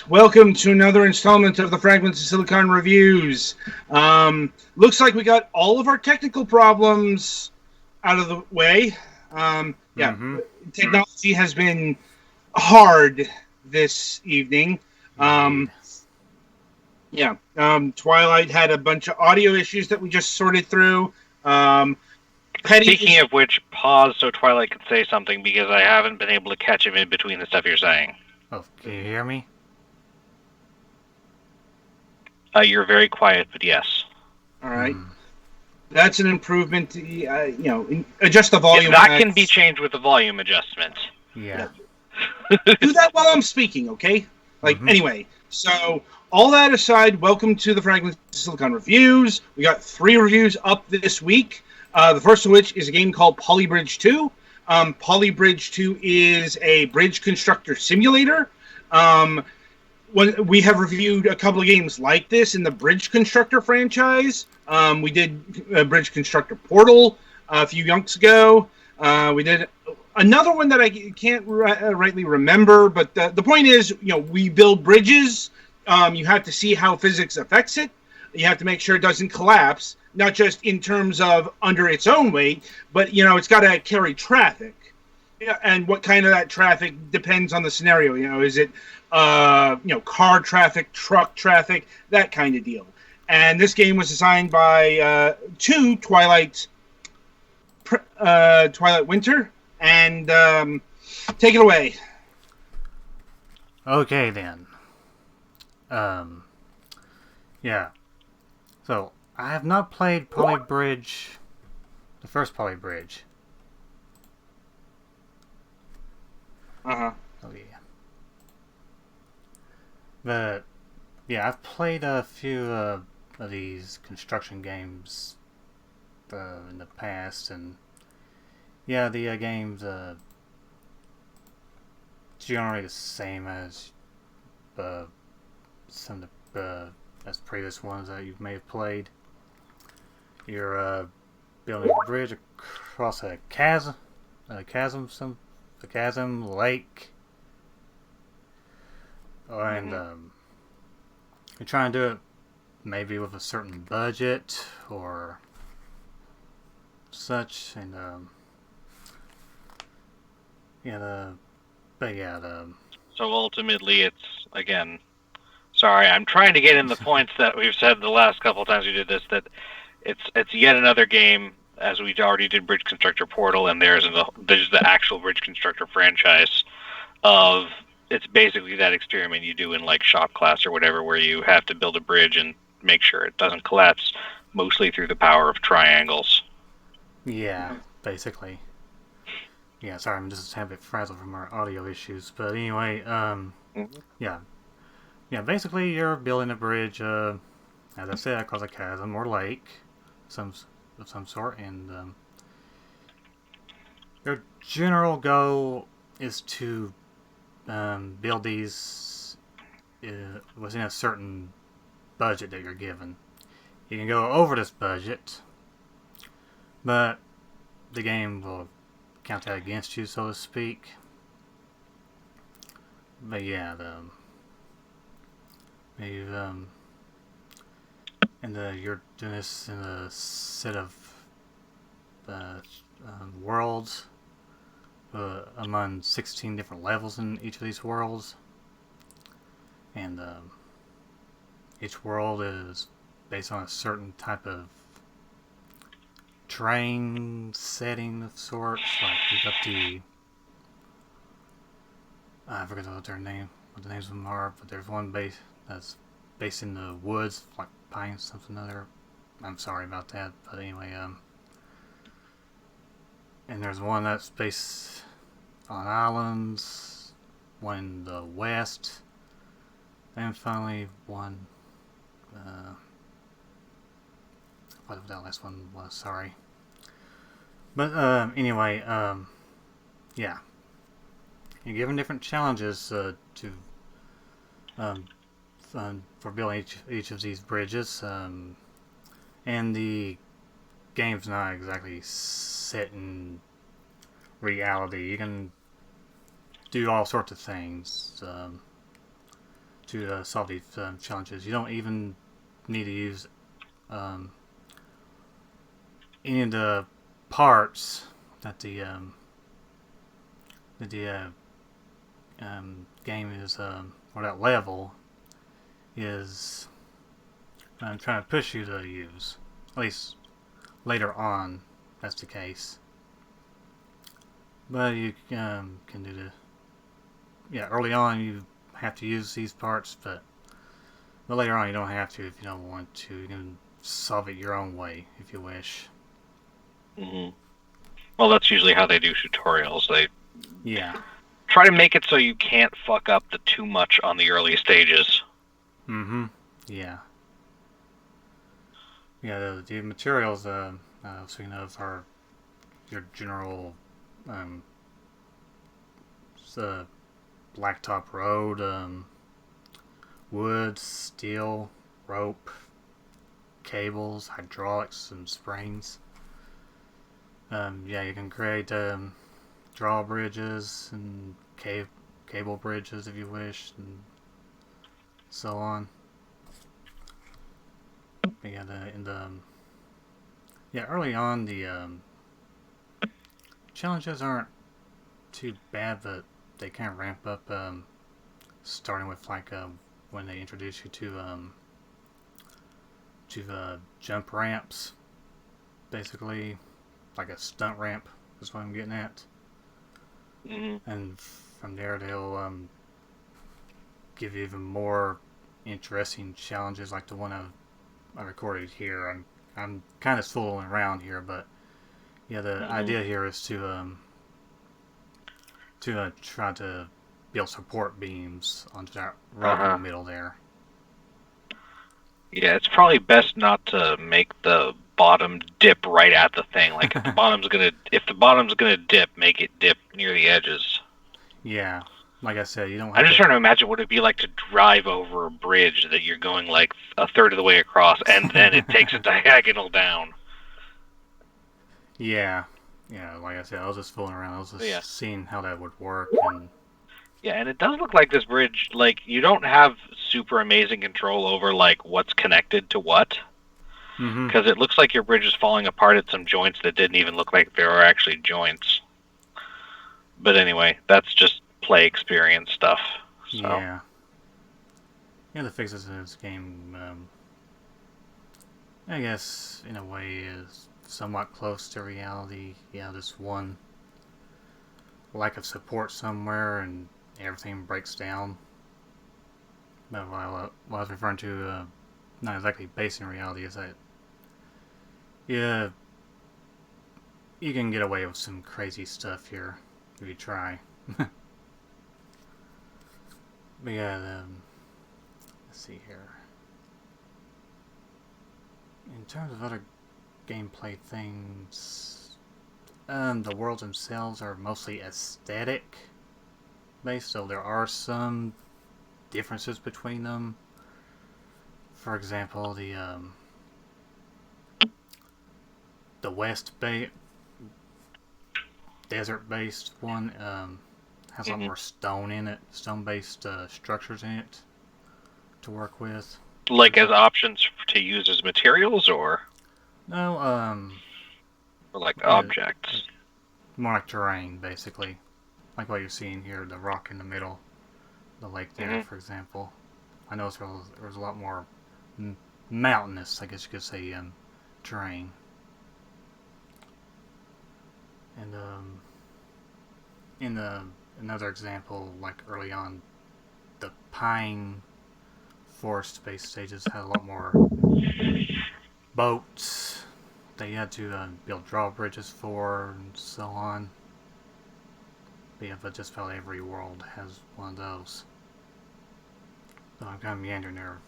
Welcome to another installment of the Fragments of Silicon Reviews. Looks like we got all of our technical problems out of the way. Yeah, Mm-hmm. technology has been hard this evening. Um, Indeed. Twilight had a bunch of audio issues that we just sorted through. Um, Petty Speaking is of which, pause so Twilight can say something because I haven't been able to catch him in between the stuff you're saying. Oh, can you hear me? You're very quiet, but yes. all right. Hmm. That's an improvement. Adjust the Yeah, volume. that can be changed with the volume adjustment. Yeah. Do that while I'm speaking, okay? Mm-hmm. Anyway, so all that aside, welcome to the Fragments of Silicon Reviews. We got 3 reviews up this week. The first of which is a game called Polybridge 2. Polybridge 2 is a bridge constructor simulator. We have reviewed a couple of games like this in the Bridge Constructor franchise. We did Bridge Constructor Portal a few yonks ago. We did another one that I can't rightly remember, but the point is, we build bridges. You have to see how physics affects it. You have to make sure it doesn't collapse, not just in terms of under its own weight, but it's got to carry traffic. And what kind of that traffic depends on the scenario. Is it car traffic, truck traffic, that kind of deal. And this game was designed by two Twilight Winter, and take it away. Okay then. Um. Yeah. So I have not played Polybridge, the first Polybridge. Uh-huh. Oh yeah. But yeah, I've played a few of these construction games in the past, and yeah, the games generally the same as some of the as previous ones that you may have played. You're building a bridge across a chasm, lake, and you're trying to do it maybe with a certain budget or such, and So ultimately, it's, again, sorry, I'm trying to get in the points that we've said the last couple of times we did this, that it's yet another game, as we already did Bridge Constructor Portal, and there's the actual Bridge Constructor franchise of, it's basically that experiment you do in like shop class or whatever, where you have to build a bridge and make sure it doesn't collapse, mostly through the power of triangles. yeah, basically. Yeah, sorry, I'm just a bit frazzled from our audio issues, but anyway, yeah, basically you're building a bridge, as I said, across a chasm or lake, some of some sort, and your general goal is to build these within a certain budget that you're given. You can go over this budget, but the game will count that against you, so to speak. But yeah, you've you're doing this in a set of uh, worlds among 16 different levels in each of these worlds, and each world is based on a certain type of terrain setting of sorts. Like you've got the I forget what the names of them are, but there's one that's based in the woods, like pine something other. I'm sorry about that, but anyway, and there's one that's based on islands, one in the west, and finally one. What that last one was? Sorry, but anyway, yeah, you're given different challenges to um, for building each of these bridges, and the game's not exactly set in reality. You can do all sorts of things to solve these challenges. You don't even need to use any of the parts that the game is, or that level is trying to push you to use. At least later on, that's the case. But you can do early on you have to use these parts, but later on you don't have to if you don't want to. You can solve it your own way if you wish. Mm-hmm. Well, that's usually how they do tutorials. They try to make it so you can't fuck up the too much on the early stages. Mm-hmm. Yeah. Yeah, the materials I was thinking of are your general blacktop road, wood, steel, rope, cables, hydraulics, and springs. You can create drawbridges and cable bridges if you wish, and so on. Early on the challenges aren't too bad, but they kind of ramp up. Starting with when they introduce you to jump ramps, basically like a stunt ramp is what I'm getting at. Mm-hmm. And from there they'll give you even more interesting challenges like the one I recorded here. I'm kind of fooling around here, but the idea here is to try to build support beams onto that rock in the middle there. Yeah, it's probably best not to make the bottom dip right at the thing. Like if the bottom's gonna dip, make it dip near the edges. Yeah, like I said, you don't. I'm just trying to imagine what it'd be like to drive over a bridge that you're going like a third of the way across, and then it takes a diagonal down. Yeah, like I said, I was just fooling around. I was just seeing how that would work, and and it does look like this bridge, like you don't have super amazing control over like what's connected to what, because it looks like your bridge is falling apart at some joints that didn't even look like there were actually joints. But anyway, that's just play experience stuff. So. Yeah, the fixes in this game, I guess, in a way, is somewhat close to reality. This one lack of support somewhere and everything breaks down. But what I was referring to, not exactly based in reality, is that you can get away with some crazy stuff here if you try. But let's see here. In terms of other gameplay things, the worlds themselves are mostly aesthetic based, so there are some differences between them. For example, the West Bay desert-based one has a lot more stone in it, stone-based structures in it to work with. Like as options to use as materials, or? No, or like objects? More like terrain, basically. Like what you're seeing here, the rock in the middle, the lake there, for example. I noticed there was a lot more mountainous, I guess you could say, terrain. And in another example, like early on, the pine forest-based stages had a lot more boats that you had to build drawbridges for, and so on. But just about every world has one of those. So I'm kind of meandering there.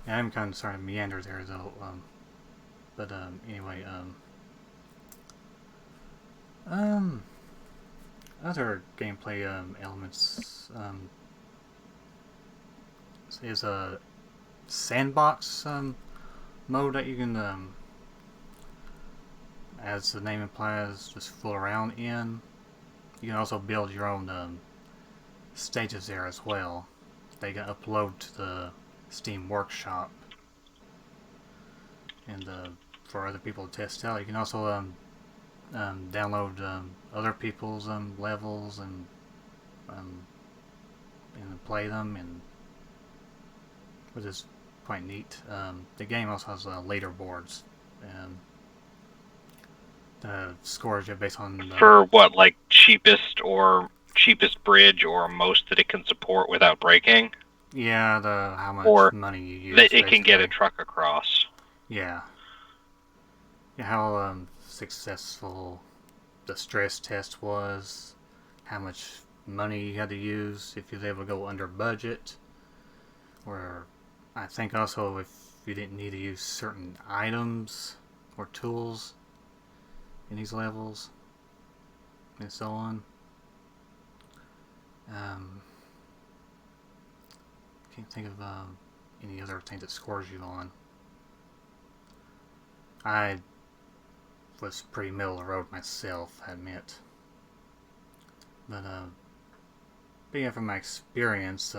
I'm kind of starting to meander there, though. Anyway, other gameplay elements is a sandbox mode that you can, as the name implies, just fool around in. You can also build your own stages there as well. They can upload to the Steam Workshop, and for other people to test out. You can also download other people's levels um, and play them, and which is quite neat. The game also has leaderboards. The scores you based on for what, like cheapest bridge or most that it can support without breaking. Yeah, how much or money you use. That it can get a truck across. Yeah. How successful the stress test was, how much money you had to use if you was able to go under budget, or I think also if you didn't need to use certain items or tools in these levels, and so on. Can't think of any other thing that scores you on. I was pretty middle of the road myself, I admit. But yeah, from my experience,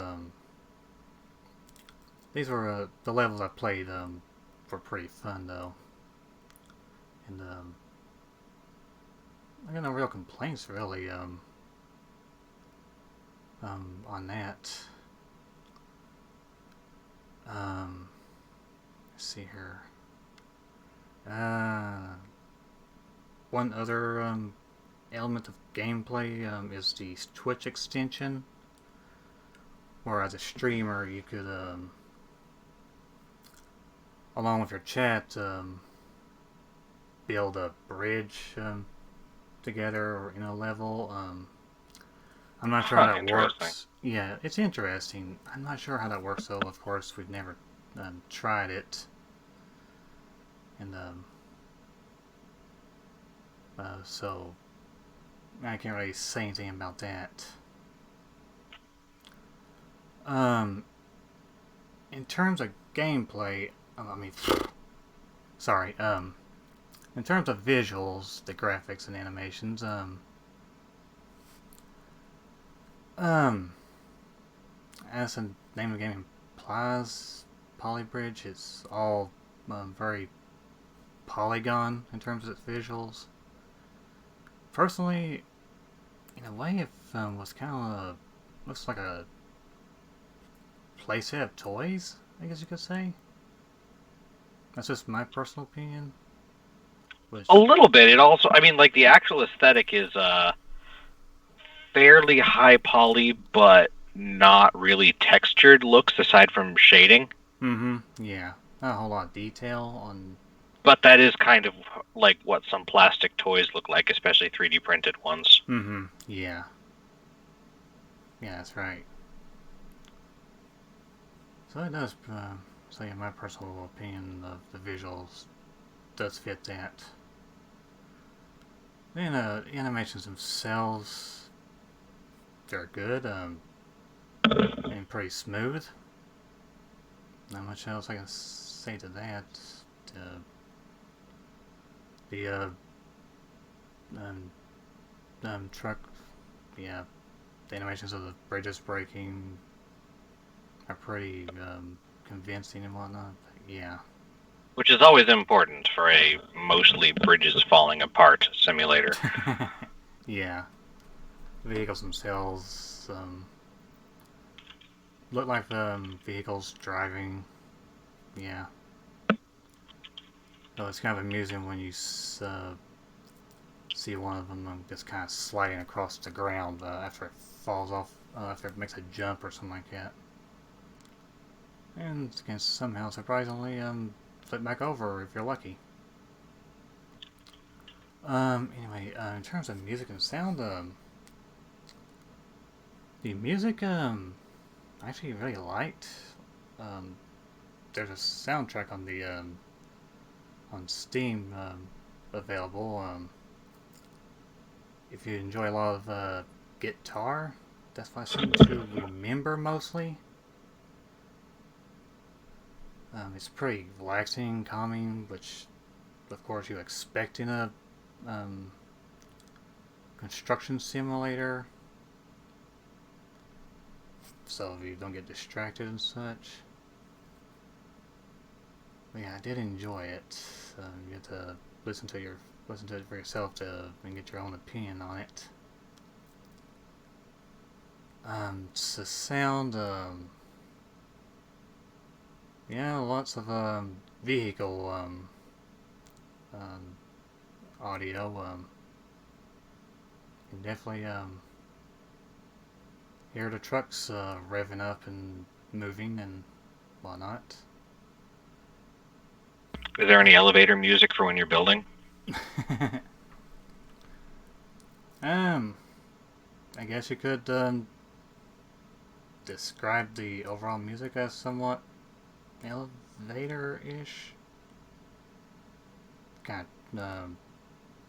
these were the levels I played were pretty fun though, and I got no real complaints really on that. Let's see here. One other element of gameplay is the Twitch extension, where as a streamer you could, along with your chat, build a bridge together or in a level. I'm not sure how that works. Yeah, it's interesting. I'm not sure how that works though. Of course, we've never tried it, and so I can't really say anything about that. In terms of gameplay, sorry. In terms of visuals, the graphics and animations, as the name of the game implies, Polybridge is all very polygon in terms of its visuals. Personally, in a way, it was kind of looks like a playset of toys, I guess you could say. That's just my personal opinion. A little bit. It also, I mean, like the actual aesthetic is fairly high poly, but not really textured looks aside from shading. Yeah. Not a whole lot of detail on. But that is kind of like what some plastic toys look like, especially 3D printed ones. Yeah. Yeah, that's right. So it does, so yeah, my personal opinion of the visuals does fit that. Then, the animations themselves, they're good, and pretty smooth. Not much else I can say to that. The truck, yeah, the animations of the bridges breaking are pretty convincing and whatnot. But yeah. Which is always important for a mostly bridges falling apart simulator. Yeah. The vehicles themselves look like vehicles driving. Yeah. So it's kind of amusing when you see one of them just kind of sliding across the ground after it falls off, after it makes a jump or something like that. And it can somehow, surprisingly, flip back over if you're lucky. Anyway, in terms of music and sound, the music, I actually really liked. There's a soundtrack on the, on Steam, available. If you enjoy a lot of, guitar, that's what I seem to remember mostly. It's pretty relaxing, calming, which, of course, you expect in a construction simulator. so you don't get distracted and such. But yeah, I did enjoy it. You get to listen to it for yourself and get your own opinion on it. The sound, yeah, lots of vehicle audio. You can definitely hear the trucks revving up and moving and whatnot. Is there any elevator music for when you're building? I guess you could describe the overall music as somewhat elevator-ish. Kind of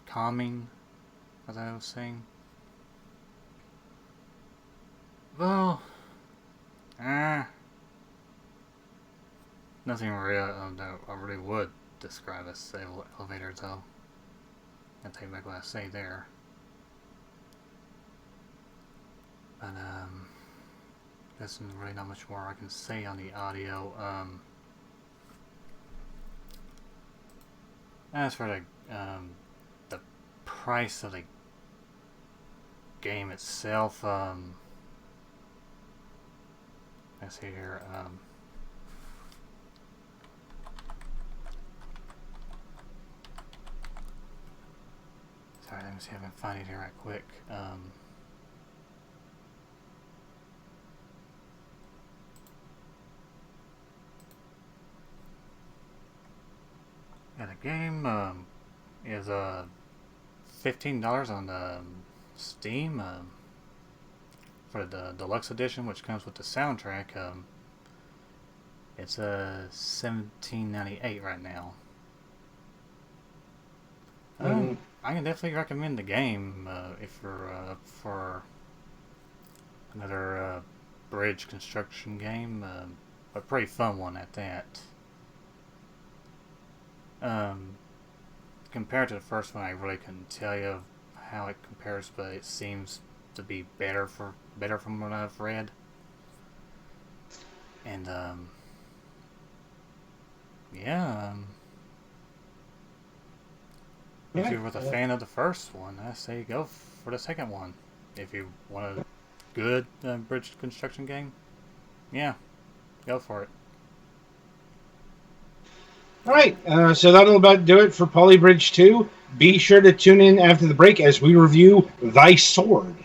calming, as I was saying. Well, nothing real that I really would describe as elevator, though. I take back what I say there. But there's really not much more I can say on the audio. As for the price of the game itself, let's see here. Sorry, let me see if I can find it here right quick. Yeah, the game is $15 on Steam for the deluxe edition, which comes with the soundtrack. It's $17.98 right now. I can definitely recommend the game if you're up for another bridge construction game, a pretty fun one at that. Compared to the first one, I really couldn't tell you how it compares, but it seems to be better from what I've read. And yeah. If you were a fan of the first one, I say go for the second one. If you want a good bridge construction game, yeah, go for it. All right, so that'll about do it for Polybridge 2. Be sure to tune in after the break as we review Thy Sword.